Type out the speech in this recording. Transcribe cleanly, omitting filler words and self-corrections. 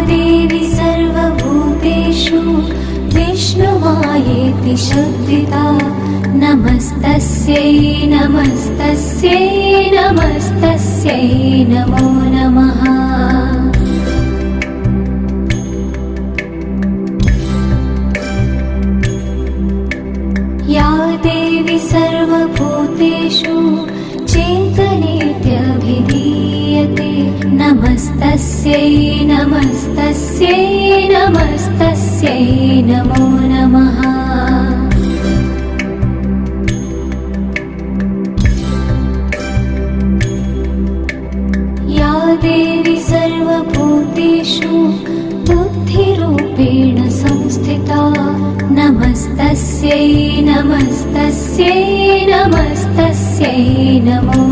देवी सर्वभूतेषु विष्णुमायेति शुद्धिता नमस्तस्यै नमस्तस्यै नमस्तस्यै नमो नमः। या देवी सर्वभूतेषु चेतनेत्यभिधीयते नमस्तस्यै नमस्तस्यै नमस्तस्यै नमो नमः। या देवी सर्वभूतेषु बुद्धिरूपेण संस्थिता नमस्तस्यै नमस्तस्यै नमस्तस्यै नमो